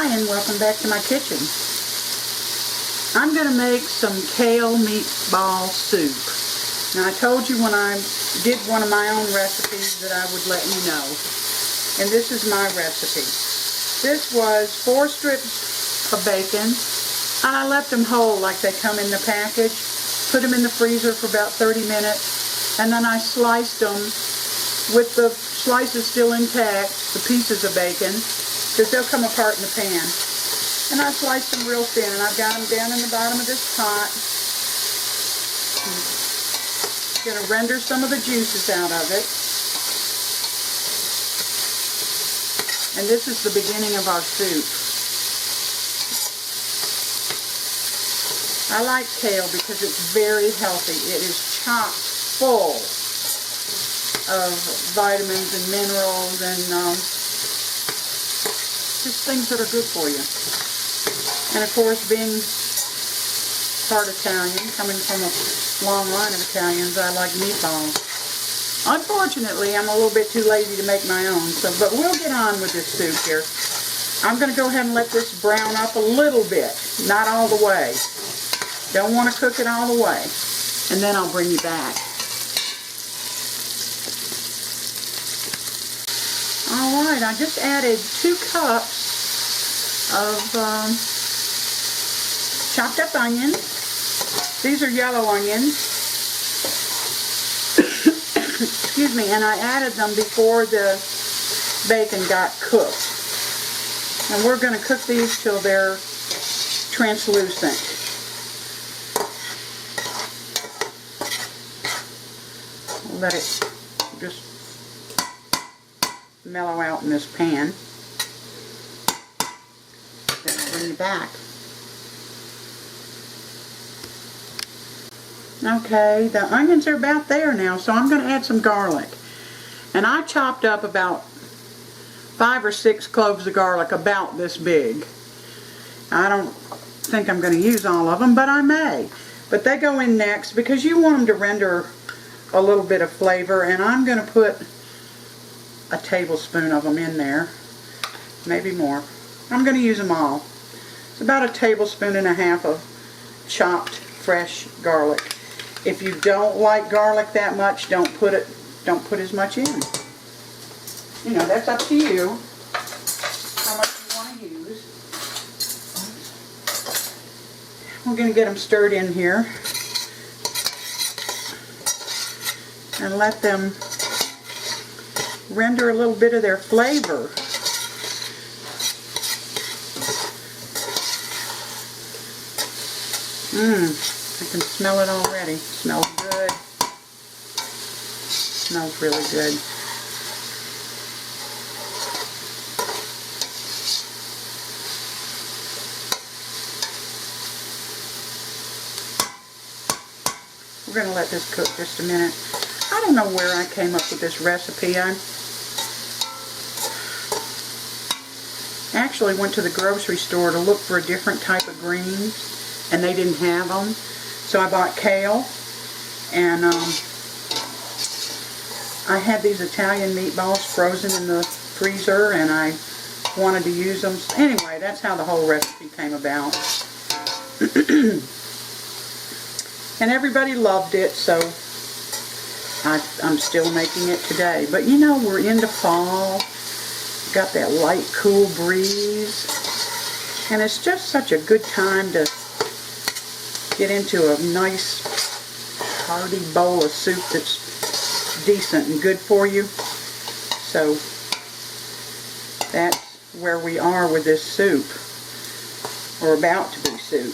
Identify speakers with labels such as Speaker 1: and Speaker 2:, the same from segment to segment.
Speaker 1: Hi, and welcome back to my kitchen. I'm going to make some kale meatball soup. Now, I told you when I did one of my own recipes that I would let you know. And this is my recipe. This was 4 strips of bacon. And I left them whole like they come in the package. Put them in the freezer for about 30 minutes. And then I sliced them with the slices still intact, the pieces of bacon, because they'll come apart in the pan. And I sliced them real thin, and I've got them down in the bottom of this pot. I'm going to render some of the juices out of it. And this is the beginning of our soup. I like kale because it's very healthy. It is chock full of vitamins and minerals and just things that are good for you. And of course, being part Italian, coming from a long line of Italians, I like meatballs. Unfortunately, I'm a little bit too lazy to make my own, but we'll get on with this soup here. I'm going to go ahead and let this brown up a little bit, not all the way. Don't want to cook it all the way. And then I'll bring you back. Alright, I just added 2 cups of chopped up onions. These are yellow onions. Excuse me, and I added them before the bacon got cooked. And we're going to cook these till they're translucent. Let it just mellow out in this pan. Then I'll bring you back. Okay, the onions are about there now, so I'm going to add some garlic. And I chopped up about 5 or 6 cloves of garlic about this big. I don't think I'm going to use all of them, but I may. But they go in next because you want them to render a little bit of flavor, and I'm going to put a tablespoon of them in there, maybe more. I'm going to use them all. It's about 1.5 tablespoons of chopped fresh garlic. If you don't like garlic that much, don't put as much in. You know, that's up to you how much you want to use. We're going to get them stirred in here and let them render a little bit of their flavor. I can smell it already. It smells good. It smells really good. We're going to let this cook just a minute. I don't know where I came up with this recipe. I actually went to the grocery store to look for a different type of greens, and they didn't have them. So I bought kale, and I had these Italian meatballs frozen in the freezer, and I wanted to use them. Anyway, that's how the whole recipe came about. And everybody loved it, so I'm still making it today. But you know, we're into fall. Got that light, cool breeze. And it's just such a good time to get into a nice, hearty bowl of soup that's decent and good for you. So that's where we are with this soup, or about to be soup.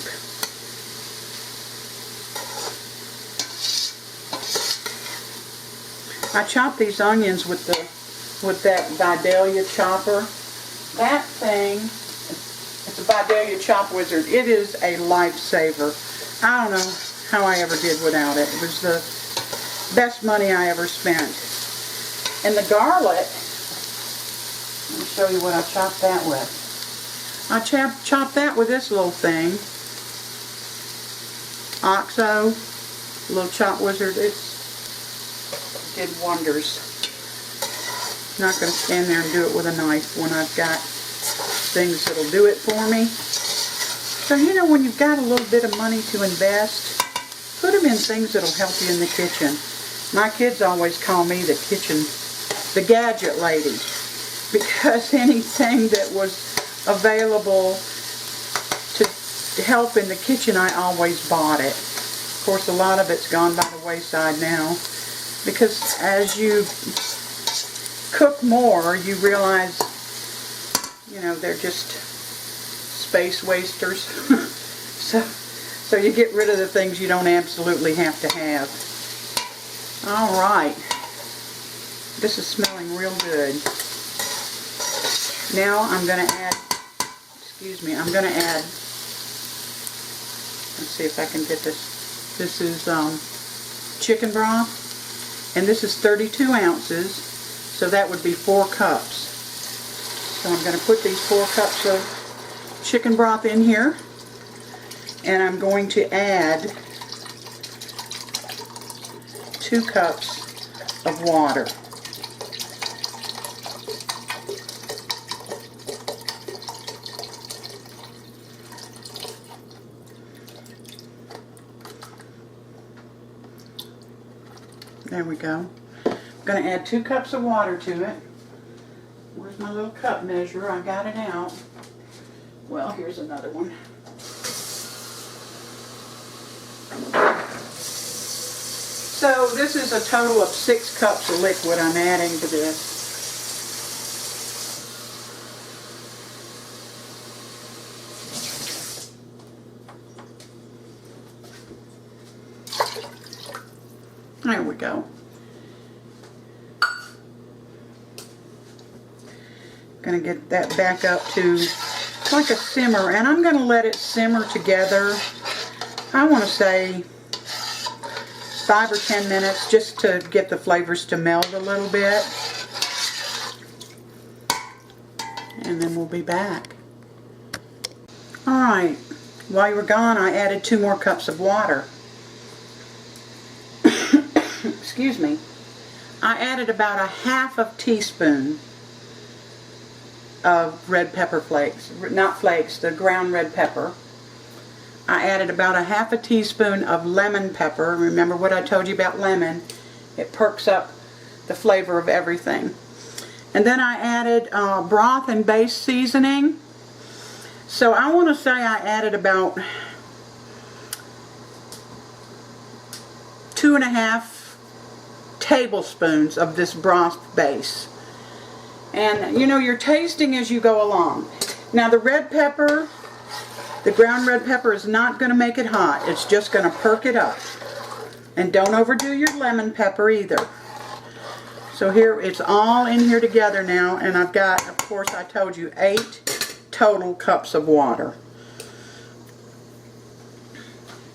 Speaker 1: I chopped these onions with that Vidalia chopper. That thing, it's a Vidalia Chop Wizard. It is a lifesaver. I don't know how I ever did without it. It was the best money I ever spent. And the garlic, let me show you what I chopped that with. I chopped that with this little thing. Oxo, little Chop Wizard. It did wonders. I'm not going to stand there and do it with a knife when I've got things that'll do it for me. So, you know, when you've got a little bit of money to invest, put them in things that'll help you in the kitchen. My kids always call me the gadget lady, because anything that was available to help in the kitchen, I always bought it. Of course, a lot of it's gone by the wayside now, because as you cook more, you realize, you know, they're just space wasters. so you get rid of the things you don't absolutely have to have. All right, this is smelling real good. Now I'm going to add, let's see if I can get this. This is chicken broth, and this is 32 ounces, so that would be 4 cups. So I'm going to put these 4 cups of chicken broth in here, and I'm going to add 2 cups of water. There we go. I'm going to add 2 cups of water to it. Where's my little cup measure? I got it out. Well, here's another one. So this is a total of 6 cups of liquid I'm adding to this. There we go. Going to get that back up to like a simmer, and I'm going to let it simmer together. I want to say 5 or 10 minutes, just to get the flavors to meld a little bit. And then we'll be back. Alright, while you were gone, I added 2 more cups of water. Excuse me. I added about a half a teaspoon of red pepper flakes. Not flakes, the ground red pepper. I added about a half a teaspoon of lemon pepper. Remember what I told you about lemon? It perks up the flavor of everything. And then I added broth and base seasoning. So I want to say I added about 2.5 tablespoons of this broth base. And you know, you're tasting as you go along. Now the red pepper, the ground red pepper, is not going to make it hot. It's just going to perk it up. And don't overdo your lemon pepper either. So here, it's all in here together now, and I've got, of course, I told you, 8 total cups of water.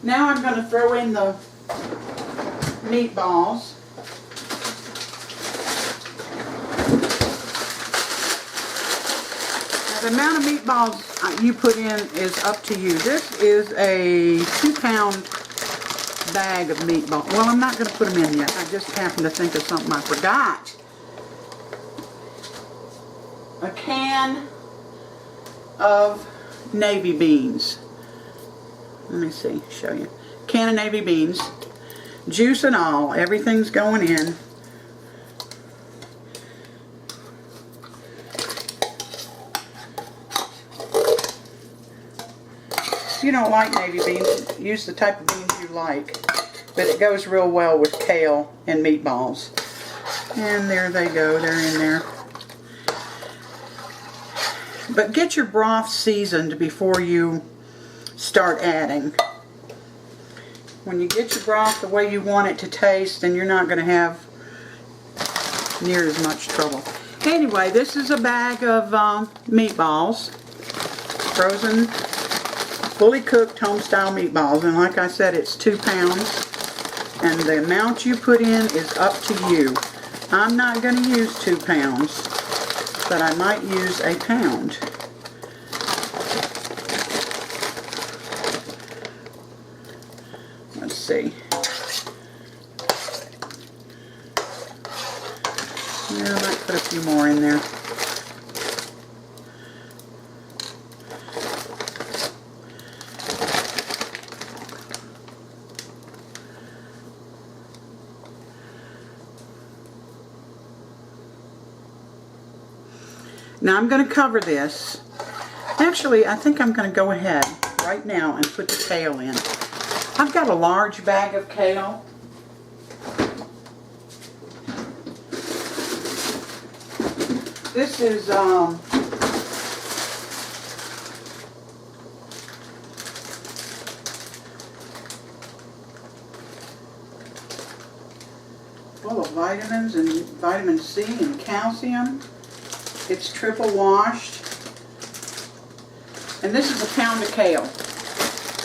Speaker 1: Now I'm going to throw in the meatballs. The amount of meatballs you put in is up to you. This is a 2-pound bag of meatballs. Well, I'm not going to put them in yet. I just happened to think of something I forgot. A can of navy beans. Let me see, show you. Can of navy beans. Juice and all. Everything's going in. If you don't like navy beans, use the type of beans you like, but it goes real well with kale and meatballs. And there they go, they're in there. But get your broth seasoned before you start adding. When you get your broth the way you want it to taste, then you're not going to have near as much trouble. Anyway, this is a bag of meatballs, frozen, fully cooked home-style meatballs, and like I said, it's 2 pounds, and the amount you put in is up to you. I'm not going to use 2 pounds, but I might use 1 pound. Let's see. Yeah, I might put a few more in there. Now I'm going to cover this. Actually, I think I'm going to go ahead right now and put the kale in. I've got a large bag of kale. This is full of vitamins and vitamin C and calcium. It's triple washed. And this is a pound of kale.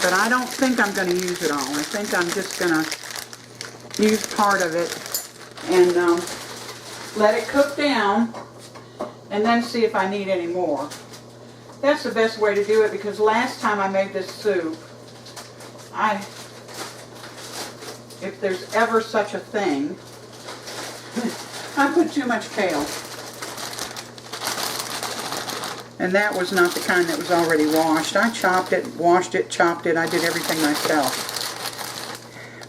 Speaker 1: But I don't think I'm going to use it all. I think I'm just going to use part of it and let it cook down and then see if I need any more. That's the best way to do it, because last time I made this soup, if there's ever such a thing, I put too much kale. And that was not the kind that was already washed. I chopped it, washed it, chopped it. I did everything myself.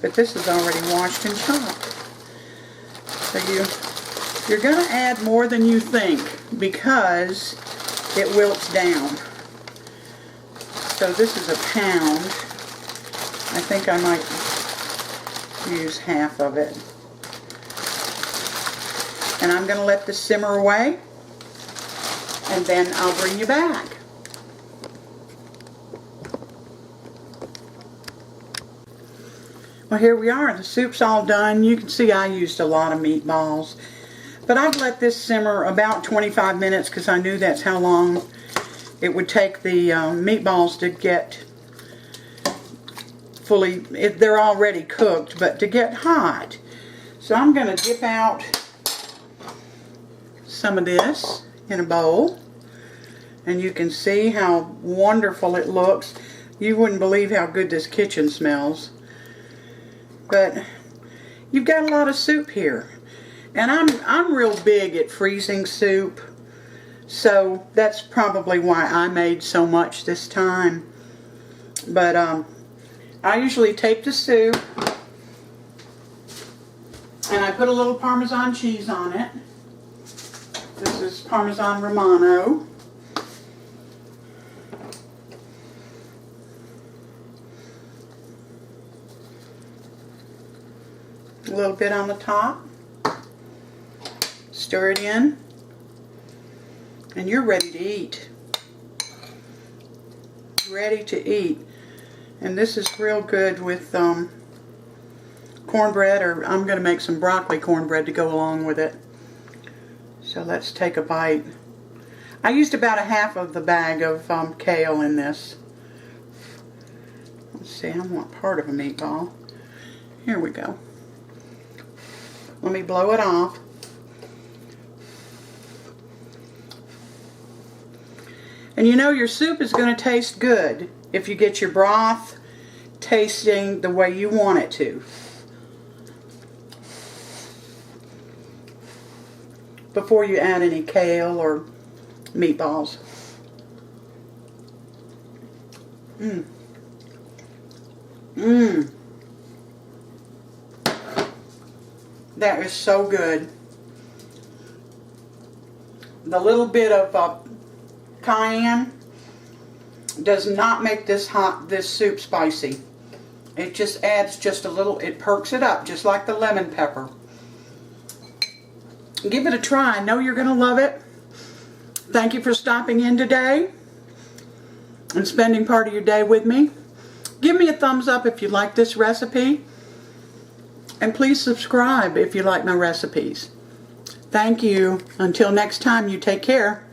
Speaker 1: But this is already washed and chopped. So you're going to add more than you think, because it wilts down. So this is a pound. I think I might use half of it. And I'm going to let this simmer away, and then I'll bring you back. Well, here we are. The soup's all done. You can see I used a lot of meatballs. But I've let this simmer about 25 minutes because I knew that's how long it would take the meatballs to get fully, they're already cooked, but to get hot. So I'm going to dip out some of this in a bowl, and you can see how wonderful it looks. You wouldn't believe how good this kitchen smells. But you've got a lot of soup here, and I'm real big at freezing soup, so that's probably why I made so much this time. But I usually take the soup and I put a little Parmesan cheese on it. This is Parmesan Romano. A little bit on the top. Stir it in. And you're ready to eat. Ready to eat. And this is real good with cornbread, or I'm going to make some broccoli cornbread to go along with it. So let's take a bite. I used about a half of the bag of kale in this. Let's see, I want part of a meatball. Here we go. Let me blow it off. And you know, your soup is going to taste good if you get your broth tasting the way you want it to. Before you add any kale or meatballs. Mmm. Mmm. That is so good. The little bit of cayenne does not make this soup spicy. It just adds just a little, it perks it up, just like the lemon pepper. Give it a try. I know you're going to love it. Thank you for stopping in today and spending part of your day with me. Give me a thumbs up if you like this recipe. And please subscribe if you like my recipes. Thank you. Until next time, you take care.